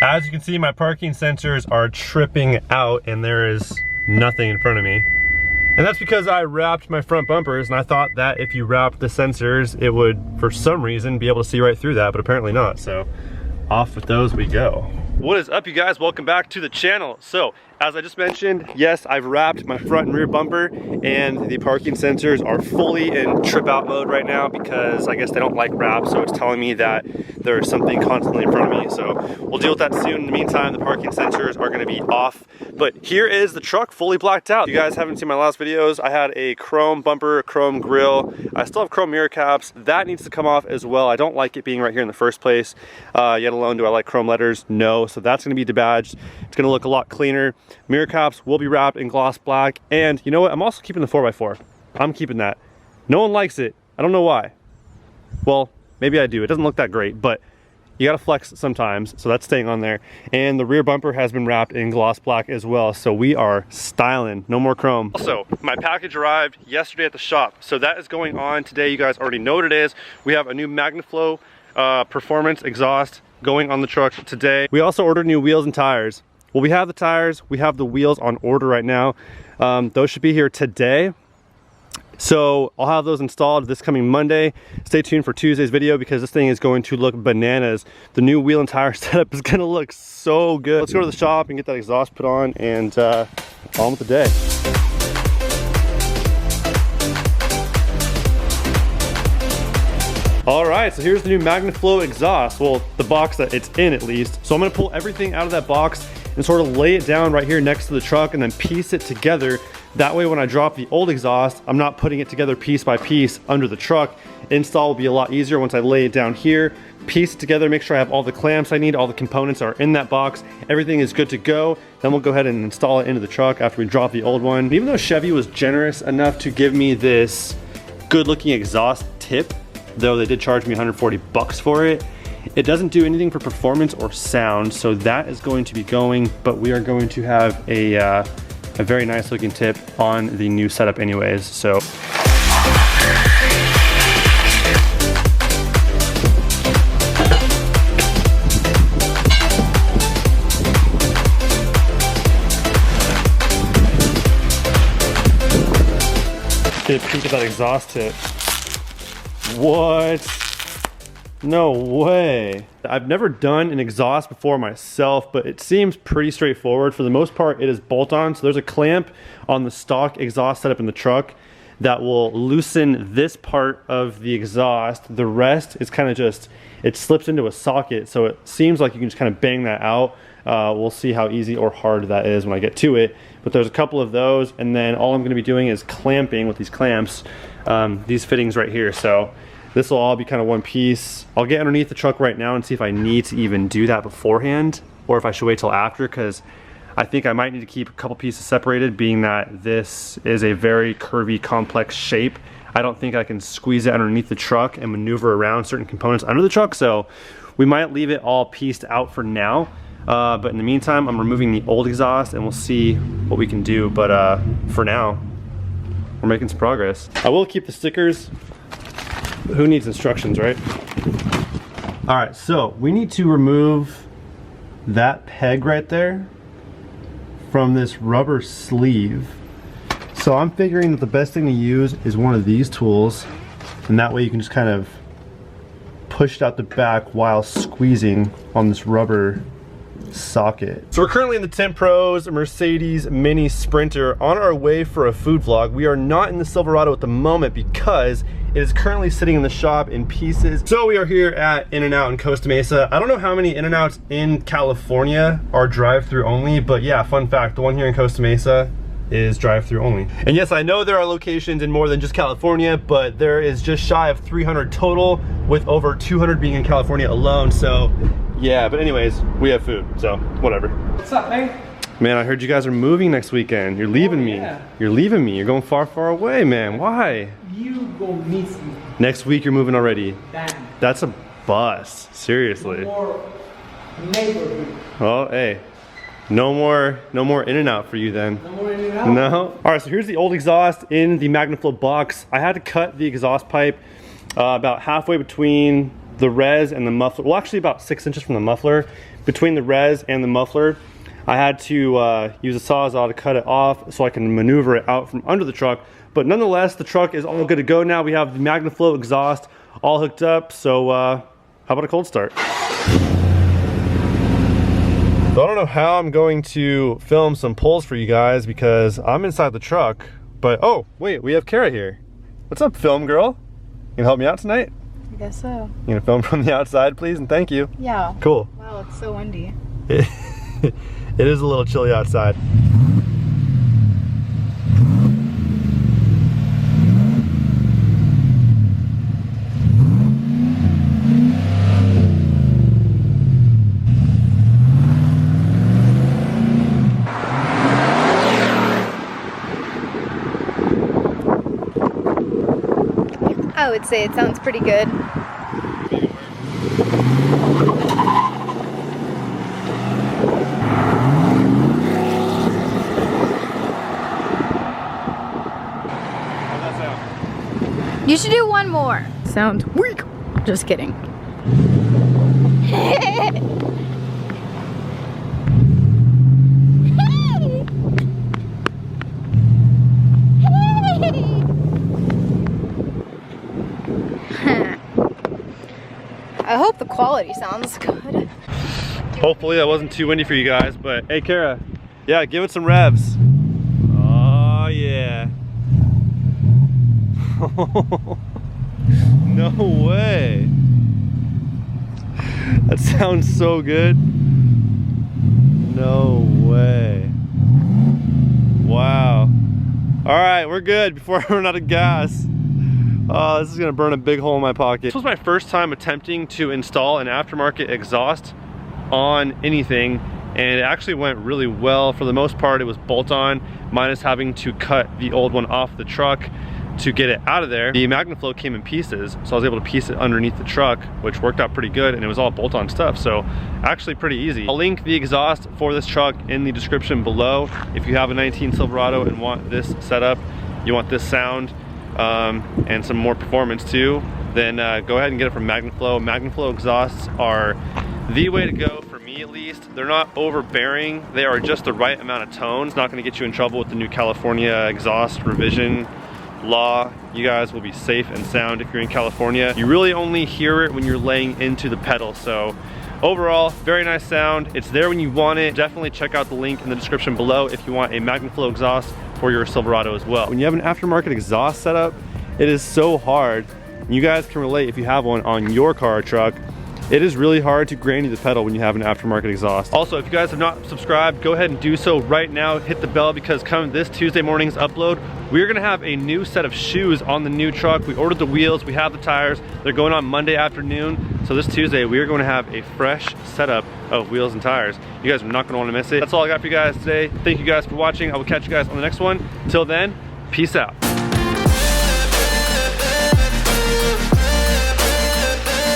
As you can see, my parking sensors are tripping out and there is nothing in front of me. And that's because I wrapped my front bumpers, and I thought that if you wrapped the sensors, it would, for some reason, be able to see right through that, but apparently not. So off with those we go. What is up, you guys? Welcome back to the channel. So as I just mentioned, yes, I've wrapped my front and rear bumper, and the parking sensors are fully in trip out mode right now because I guess they don't like wrap, so it's telling me that there's something constantly in front of me. So we'll deal with that soon. In the meantime, the parking sensors are gonna be off. But here is the truck fully blacked out. If you guys haven't seen my last videos, I had a chrome bumper, chrome grille. I still have chrome mirror caps. That needs to come off as well. I don't like it being right here in the first place, yet alone do I like chrome letters? No, so that's gonna be debadged. It's gonna look a lot cleaner. Mirror caps will be wrapped in gloss black. And you know what? I'm also keeping the 4x4. I'm keeping that. No one likes it. I don't know why. Well, maybe I do. It doesn't look that great, but you gotta flex sometimes, so that's staying on there. And the rear bumper has been wrapped in gloss black as well, so we are styling. No more chrome. Also, my package arrived yesterday at the shop, so that is going on today. You guys already know what it is. We have a new MAGNAFLOW performance exhaust going on the truck today. We also ordered new wheels and tires. Well, we have the tires, we have the wheels on order right now. Those should be here today. So I'll have those installed this coming Monday. Stay tuned for Tuesday's video because this thing is going to look bananas. The new wheel and tire setup is gonna look so good. Let's go to the shop and get that exhaust put on and on with the day. All right, so here's the new MAGNAFLOW exhaust. Well, the box that it's in at least. So I'm gonna pull everything out of that box and sort of lay it down right here next to the truck and then piece it together. That way when I drop the old exhaust, I'm not putting it together piece by piece under the truck. Install will be a lot easier once I lay it down here, piece it together, make sure I have all the clamps I need, all the components are in that box, everything is good to go. Then we'll go ahead and install it into the truck after we drop the old one. Even though Chevy was generous enough to give me this good looking exhaust tip, though they did charge me 140 bucks for it, it doesn't do anything for performance or sound, so that is going to be going, but we are going to have a very nice looking tip on the new setup anyways, so. Get a peek at that exhaust tip. What? No way. I've never done an exhaust before myself, but it seems pretty straightforward. For the most part, it is bolt-on. So there's a clamp on the stock exhaust setup in the truck that will loosen this part of the exhaust. The rest is kind of just, it slips into a socket. So it seems like you can just kind of bang that out. We'll see how easy or hard that is when I get to it. But there's a couple of those, and then all I'm gonna be doing is clamping with these clamps, these fittings right here. So this will all be kind of one piece. I'll get underneath the truck right now and see if I need to even do that beforehand or if I should wait till after, because I think I might need to keep a couple pieces separated, being that this is a very curvy, complex shape. I don't think I can squeeze it underneath the truck and maneuver around certain components under the truck, so we might leave it all pieced out for now. But in the meantime, I'm removing the old exhaust and we'll see what we can do. But for now, we're making some progress. I will keep the stickers. Who needs instructions, right? All right, so we need to remove that peg right there from this rubber sleeve. So I'm figuring that the best thing to use is one of these tools, and that way you can just kind of push it out the back while squeezing on this rubber socket. So we're currently in the 10 Pro's Mercedes Mini Sprinter on our way for a food vlog. We are not in the Silverado at the moment because it is currently sitting in the shop in pieces. So we are here at In-N-Out in Costa Mesa. I don't know how many In-N-Outs in California are drive-through only, but yeah, fun fact, the one here in Costa Mesa is drive-through only. And yes, I know there are locations in more than just California, but there is just shy of 300 total, with over 200 being in California alone. So yeah, but anyways, we have food, so whatever. What's up, man? Man, I heard you guys are moving next weekend. You're leaving me. Yeah. You're leaving me. You're going far, far away, man. Why? You go miss me. Next week you're moving already. Damn. That's a bust. Seriously. More neighborhood. Well, hey. No more In-N-Out for you then. No more In-N-Out? No. All right, so here's the old exhaust in the MAGNAFLOW box. I had to cut the exhaust pipe about halfway between the res and the muffler, well actually about 6 inches from the muffler, between the res and the muffler, I had to use a Sawzall to cut it off so I can maneuver it out from under the truck. But nonetheless, the truck is all good to go now. We have the MAGNAFLOW exhaust all hooked up, so how about a cold start? So I don't know how I'm going to film some pulls for you guys because I'm inside the truck, but oh, wait, we have Kara here. What's up, film girl? You gonna help me out tonight? I guess so. You gonna film from the outside, please, and thank you. Yeah. Cool. Wow, it's so windy. It is a little chilly outside. I would say it sounds pretty good. You should do one more. Sounds weak. Just kidding. I hope the quality sounds good. Hopefully that wasn't too windy for you guys, but hey Kara, yeah, give it some revs. Oh yeah. No way. That sounds so good. No way. Wow. All right, we're good before I run out of gas. Oh, this is gonna burn a big hole in my pocket. This was my first time attempting to install an aftermarket exhaust on anything, and it actually went really well. For the most part, it was bolt-on, minus having to cut the old one off the truck to get it out of there. The MAGNAFLOW came in pieces, so I was able to piece it underneath the truck, which worked out pretty good, and it was all bolt-on stuff, so actually pretty easy. I'll link the exhaust for this truck in the description below. If you have a 19 Silverado and want this setup, you want this sound, and some more performance too, then go ahead and get it from MAGNAFLOW. MAGNAFLOW exhausts are the way to go for me, at least. They're not overbearing. They are just the right amount of tone. It's not going to get you in trouble with the new California exhaust revision law. You guys will be safe and sound if you're in California. You really only hear it when you're laying into the pedal. So overall, very nice sound. It's there when you want it. Definitely check out the link in the description below if you want a MAGNAFLOW exhaust for your Silverado as well. When you have an aftermarket exhaust setup, it is so hard. You guys can relate if you have one on your car or truck. It is really hard to granny the pedal when you have an aftermarket exhaust. Also, if you guys have not subscribed, go ahead and do so right now. Hit the bell because coming this Tuesday morning's upload, we're gonna have a new set of shoes on the new truck. We ordered the wheels, we have the tires. They're going on Monday afternoon. So this Tuesday, we are going to have a fresh setup of wheels and tires. You guys are not gonna wanna miss it. That's all I got for you guys today. Thank you guys for watching. I will catch you guys on the next one. Till then, peace out.